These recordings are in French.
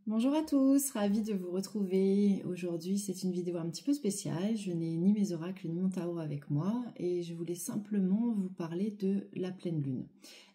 Bonjour à tous, ravie de vous retrouver. Aujourd'hui, c'est une vidéo un petit peu spéciale. Je n'ai ni mes oracles ni mon tarot avec moi et je voulais simplement vous parler de la pleine lune.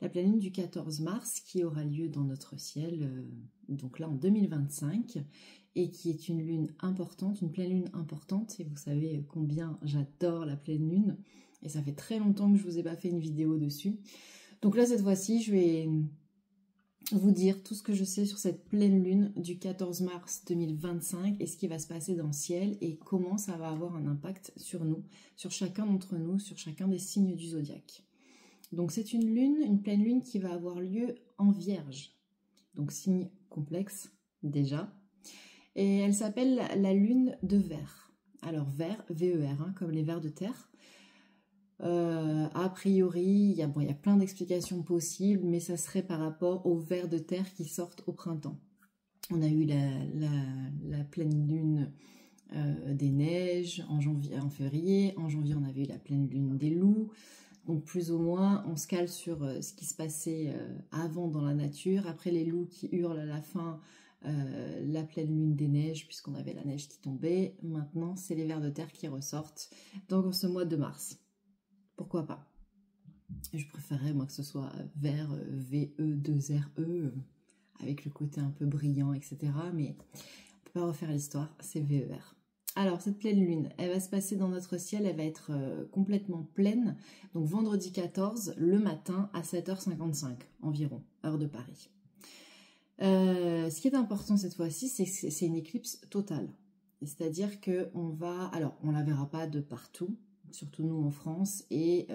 La pleine lune du 14 mars qui aura lieu dans notre ciel, donc là en 2025, et qui est une lune importante, une pleine lune importante. Et vous savez combien j'adore la pleine lune et ça fait très longtemps que je vous ai pas fait une vidéo dessus. Donc là, cette fois-ci, je vais vous dire tout ce que je sais sur cette pleine lune du 14 mars 2025 et ce qui va se passer dans le ciel et comment ça va avoir un impact sur nous, sur chacun d'entre nous, sur chacun des signes du zodiaque. Donc c'est une lune, une pleine lune qui va avoir lieu en Vierge, donc signe complexe déjà, et elle s'appelle la lune de Ver. Alors Ver, V-E-R, hein, comme les vers de terre. A priori, il y a plein d'explications possibles, mais ça serait par rapport aux vers de terre qui sortent au printemps. On a eu la pleine lune des neiges en février. En janvier, on avait eu la pleine lune des loups. Donc plus ou moins, on se cale sur ce qui se passait avant dans la nature. Après les loups qui hurlent à la fin, la pleine lune des neiges, puisqu'on avait la neige qui tombait. Maintenant, c'est les vers de terre qui ressortent dans ce mois de mars. Pourquoi pas? Je préférerais moi que ce soit vert, V-E-2-R-E, avec le côté un peu brillant, etc. Mais on peut pas refaire l'histoire, c'est V-E-R. Alors cette pleine lune, elle va se passer dans notre ciel, elle va être complètement pleine. Donc vendredi 14, le matin à 7h55 environ, heure de Paris. Ce qui est important cette fois-ci, c'est que c'est une éclipse totale. C'est-à-dire qu'on va... Alors, on la verra pas de partout, surtout nous en France, et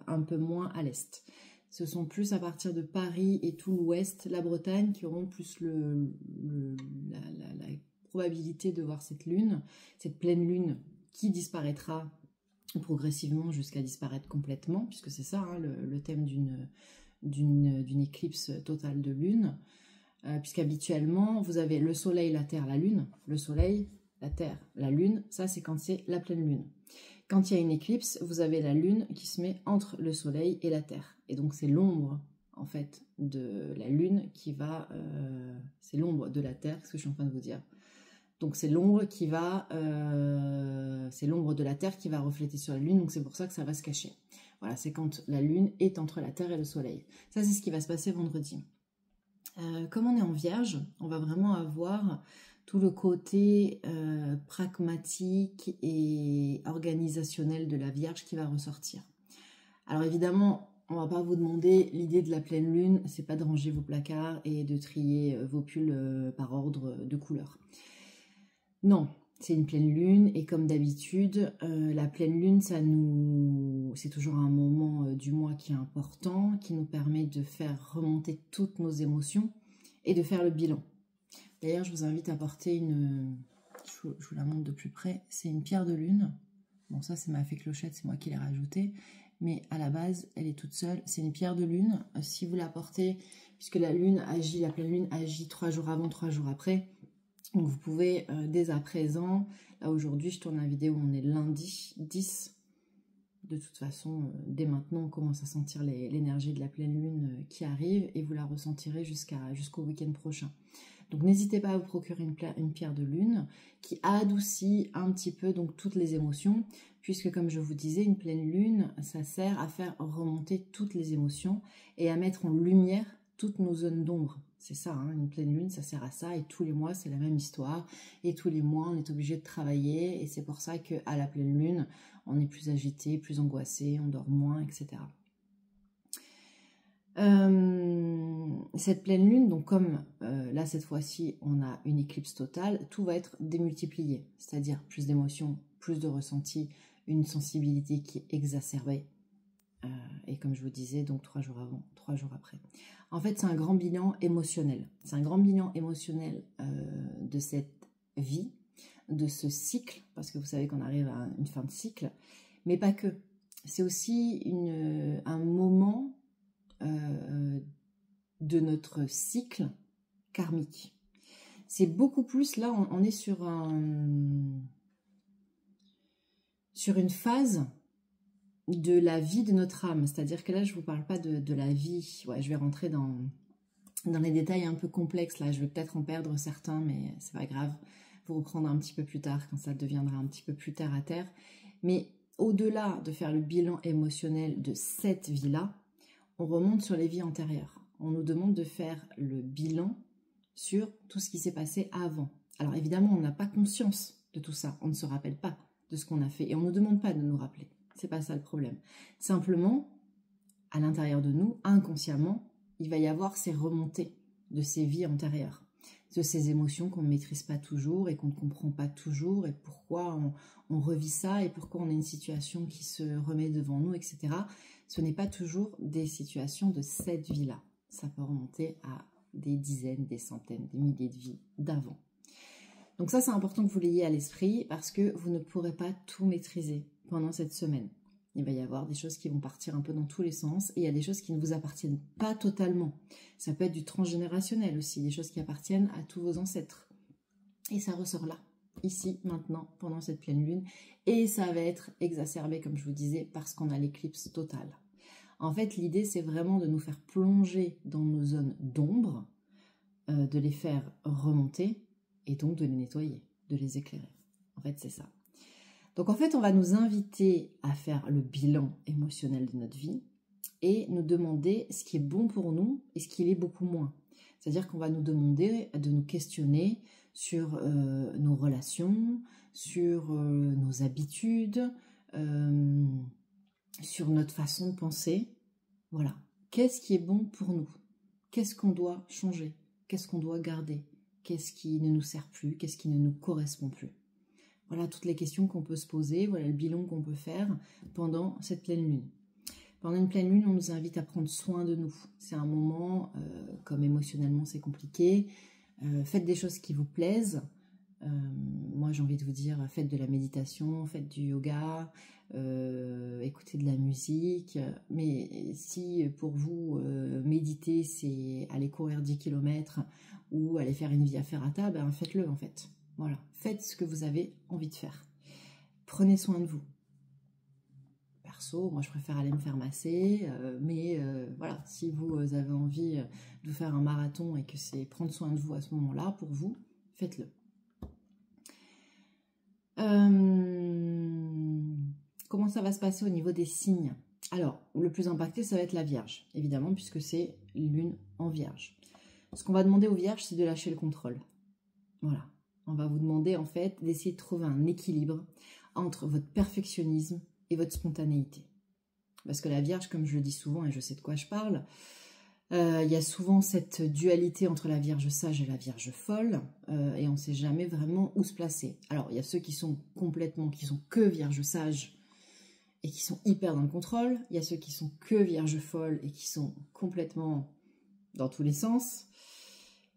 un peu moins à l'est. Ce sont plus à partir de Paris et tout l'ouest, la Bretagne, qui auront plus la probabilité de voir cette lune, cette pleine lune qui disparaîtra progressivement jusqu'à disparaître complètement, puisque c'est ça hein, le thème d'une éclipse totale de lune, puisqu'habituellement, vous avez le soleil, la terre, la lune, le soleil, la terre, la lune, ça c'est quand c'est la pleine lune. Quand il y a une éclipse, vous avez la lune qui se met entre le soleil et la terre. Et donc c'est l'ombre, en fait, de la lune qui va... c'est l'ombre de la terre, ce que je suis en train de vous dire. Donc c'est l'ombre qui va... c'est l'ombre de la terre qui va refléter sur la lune, donc c'est pour ça que ça va se cacher. Voilà, c'est quand la lune est entre la terre et le soleil. Ça, c'est ce qui va se passer vendredi. Comme on est en Vierge, on va vraiment avoir... tout le côté pragmatique et organisationnel de la Vierge qui va ressortir. Alors évidemment, on va pas vous demander, l'idée de la pleine lune, c'est pas de ranger vos placards et de trier vos pulls par ordre de couleur. Non, c'est une pleine lune et comme d'habitude, la pleine lune, c'est toujours un moment du mois qui est important, qui nous permet de faire remonter toutes nos émotions et de faire le bilan. D'ailleurs, je vous invite à porter je vous la montre de plus près, c'est une pierre de lune. Bon, ça, c'est ma fée clochette, c'est moi qui l'ai rajoutée. Mais à la base, elle est toute seule. C'est une pierre de lune. Si vous la portez, puisque la pleine lune agit 3 jours avant, 3 jours après. Donc, vous pouvez, dès à présent, là, aujourd'hui, je tourne la vidéo, on est lundi 10. De toute façon, dès maintenant, on commence à sentir l'énergie de la pleine lune qui arrive et vous la ressentirez jusqu'au week-end prochain. Donc n'hésitez pas à vous procurer une pierre de lune qui adoucit un petit peu donc toutes les émotions, puisque comme je vous disais, une pleine lune, ça sert à faire remonter toutes les émotions et à mettre en lumière toutes nos zones d'ombre. C'est ça, hein, une pleine lune, ça sert à ça, et tous les mois, c'est la même histoire, et tous les mois, on est obligé de travailler, et c'est pour ça qu'à la pleine lune, on est plus agité, plus angoissé, on dort moins, etc. Cette pleine lune, donc comme là cette fois-ci on a une éclipse totale, tout va être démultiplié, c'est-à-dire plus d'émotions, plus de ressentis, une sensibilité qui est exacerbée, et comme je vous disais, donc 3 jours avant, 3 jours après. En fait, c'est un grand bilan émotionnel. C'est un grand bilan émotionnel de cette vie, de ce cycle, parce que vous savez qu'on arrive à une fin de cycle, mais pas que. C'est aussi un moment de notre cycle karmique. C'est beaucoup plus, là on est sur une phase de la vie de notre âme, c'est-à-dire que là je vous parle pas de la vie, ouais, je vais rentrer dans Dans les détails un peu complexes, là, je vais peut-être en perdre certains, mais c'est pas grave. Vous reprendrez un petit peu plus tard, quand ça deviendra un petit peu plus terre à terre. Mais au-delà de faire le bilan émotionnel de cette vie-là, on remonte sur les vies antérieures. On nous demande de faire le bilan sur tout ce qui s'est passé avant. Alors évidemment, on n'a pas conscience de tout ça. On ne se rappelle pas de ce qu'on a fait. Et on ne nous demande pas de nous rappeler. C'est pas ça le problème. Simplement, à l'intérieur de nous, inconsciemment, il va y avoir ces remontées de ces vies antérieures, de ces émotions qu'on ne maîtrise pas toujours et qu'on ne comprend pas toujours, et pourquoi on revit ça, et pourquoi on a une situation qui se remet devant nous, etc. Ce n'est pas toujours des situations de cette vie-là. Ça peut remonter à des dizaines, des centaines, des milliers de vies d'avant. Donc ça, c'est important que vous l'ayez à l'esprit, parce que vous ne pourrez pas tout maîtriser pendant cette semaine. Il va y avoir des choses qui vont partir un peu dans tous les sens, et il y a des choses qui ne vous appartiennent pas totalement. Ça peut être du transgénérationnel aussi, des choses qui appartiennent à tous vos ancêtres. Et ça ressort là, ici, maintenant, pendant cette pleine lune, et ça va être exacerbé, comme je vous disais, parce qu'on a l'éclipse totale. En fait, l'idée, c'est vraiment de nous faire plonger dans nos zones d'ombre, de les faire remonter, et donc de les nettoyer, de les éclairer. En fait, c'est ça. Donc en fait, on va nous inviter à faire le bilan émotionnel de notre vie et nous demander ce qui est bon pour nous et ce qui l'est beaucoup moins. C'est-à-dire qu'on va nous demander de nous questionner sur nos relations, sur nos habitudes, sur notre façon de penser. Voilà. Qu'est-ce qui est bon pour nous? Qu'est-ce qu'on doit changer? Qu'est-ce qu'on doit garder? Qu'est-ce qui ne nous sert plus? Qu'est-ce qui ne nous correspond plus? Voilà toutes les questions qu'on peut se poser, voilà le bilan qu'on peut faire pendant cette pleine lune. Pendant une pleine lune, on nous invite à prendre soin de nous. C'est un moment, comme émotionnellement c'est compliqué, faites des choses qui vous plaisent. Moi j'ai envie de vous dire, faites de la méditation, faites du yoga, écoutez de la musique. Mais si pour vous, méditer c'est aller courir 10 km ou aller faire une via ferrata, ben faites-le en fait. Voilà, faites ce que vous avez envie de faire. Prenez soin de vous. Perso, moi je préfère aller me faire masser, mais voilà, si vous avez envie de faire un marathon et que c'est prendre soin de vous à ce moment-là, pour vous, faites-le. Comment ça va se passer au niveau des signes? Alors, le plus impacté, ça va être la Vierge, évidemment, puisque c'est lune en Vierge. Ce qu'on va demander aux Vierges, c'est de lâcher le contrôle. Voilà. On va vous demander en fait d'essayer de trouver un équilibre entre votre perfectionnisme et votre spontanéité. Parce que la Vierge, comme je le dis souvent, et je sais de quoi je parle, il y a souvent cette dualité entre la Vierge sage et la Vierge folle, et on ne sait jamais vraiment où se placer. Alors, il y a ceux qui sont que Vierge sage et qui sont hyper dans le contrôle. Il y a ceux qui sont que Vierge folle et qui sont complètement dans tous les sens.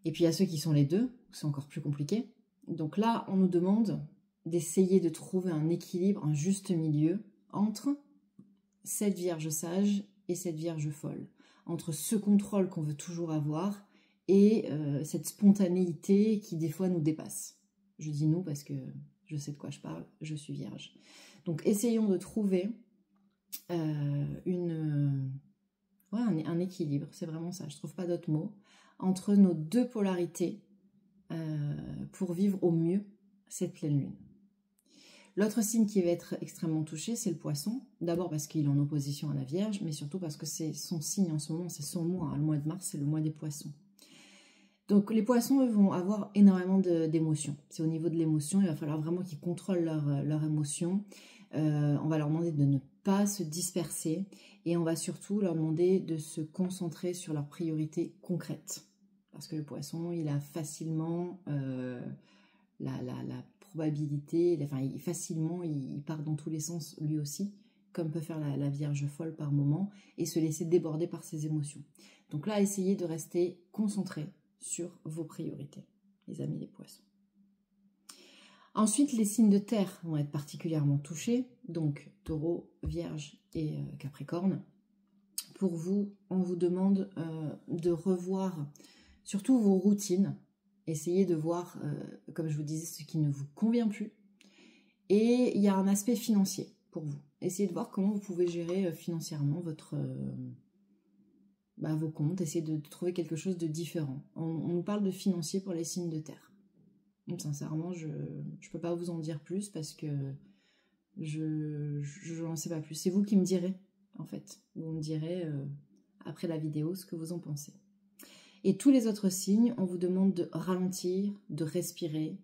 Et puis il y a ceux qui sont les deux, c'est encore plus compliqué. Donc là, on nous demande d'essayer de trouver un équilibre, un juste milieu entre cette Vierge sage et cette Vierge folle. Entre ce contrôle qu'on veut toujours avoir et cette spontanéité qui des fois nous dépasse. Je dis nous parce que je sais de quoi je parle, je suis Vierge. Donc essayons de trouver un équilibre, c'est vraiment ça, je ne trouve pas d'autre mot, entre nos deux polarités pour vivre au mieux cette pleine lune. L'autre signe qui va être extrêmement touché, c'est le Poisson. D'abord parce qu'il est en opposition à la Vierge, mais surtout parce que c'est son signe en ce moment, c'est son mois. Le mois de mars, c'est le mois des Poissons. Donc les Poissons, eux, vont avoir énormément d'émotions. C'est au niveau de l'émotion, il va falloir vraiment qu'ils contrôlent leur émotion. On va leur demander de ne pas se disperser et on va surtout leur demander de se concentrer sur leurs priorités concrètes. Parce que le Poisson, il a facilement la probabilité, facilement il part dans tous les sens lui aussi, comme peut faire la Vierge folle par moment, et se laisser déborder par ses émotions. Donc là, essayez de rester concentré sur vos priorités, les amis les Poissons. Ensuite, les signes de terre vont être particulièrement touchés, donc Taureau, Vierge et Capricorne. Pour vous, on vous demande de revoir surtout vos routines. Essayez de voir, comme je vous disais, ce qui ne vous convient plus. Et il y a un aspect financier pour vous. Essayez de voir comment vous pouvez gérer financièrement vos comptes, essayez de trouver quelque chose de différent. On nous parle de financier pour les signes de terre. Donc, sincèrement, je ne peux pas vous en dire plus parce que je n'en sais pas plus. C'est vous qui me direz, en fait. Vous me direz après la vidéo ce que vous en pensez. Et tous les autres signes, on vous demande de ralentir, de respirer,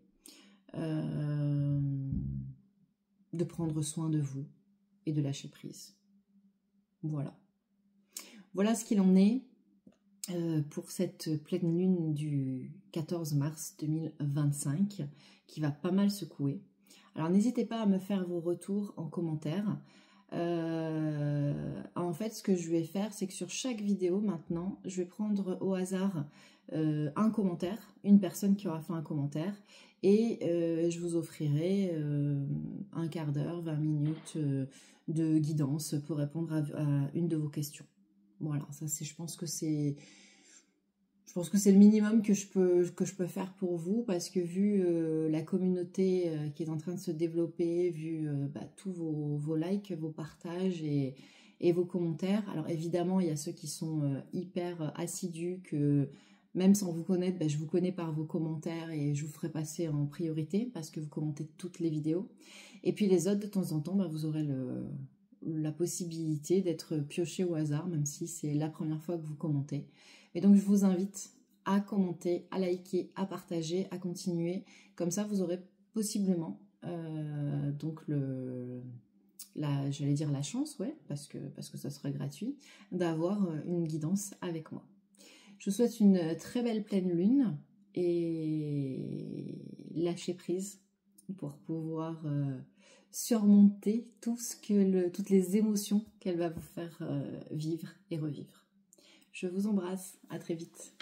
de prendre soin de vous et de lâcher prise. Voilà. Voilà ce qu'il en est pour cette pleine lune du 14 mars 2025 qui va pas mal secouer. Alors n'hésitez pas à me faire vos retours en commentaire. En fait, ce que je vais faire, c'est que sur chaque vidéo maintenant, je vais prendre au hasard un commentaire, une personne qui aura fait un commentaire, et je vous offrirai un quart d'heure, 20 minutes de guidance pour répondre à une de vos questions. Voilà, ça c'est, je pense que c'est le minimum que je peux faire pour vous, parce que vu la communauté qui est en train de se développer, vu tous vos likes, vos partages et vos commentaires. Alors évidemment, il y a ceux qui sont hyper assidus, que même sans vous connaître, je vous connais par vos commentaires et je vous ferai passer en priorité parce que vous commentez toutes les vidéos. Et puis les autres, de temps en temps, vous aurez la possibilité d'être pioché au hasard, même si c'est la première fois que vous commentez. Et donc je vous invite à commenter, à liker, à partager, à continuer. Comme ça, vous aurez possiblement donc j'allais dire la chance, ouais, parce que ça serait gratuit, d'avoir une guidance avec moi. Je vous souhaite une très belle pleine lune et lâcher prise pour pouvoir surmonter toutes les émotions qu'elle va vous faire vivre et revivre. Je vous embrasse, à très vite.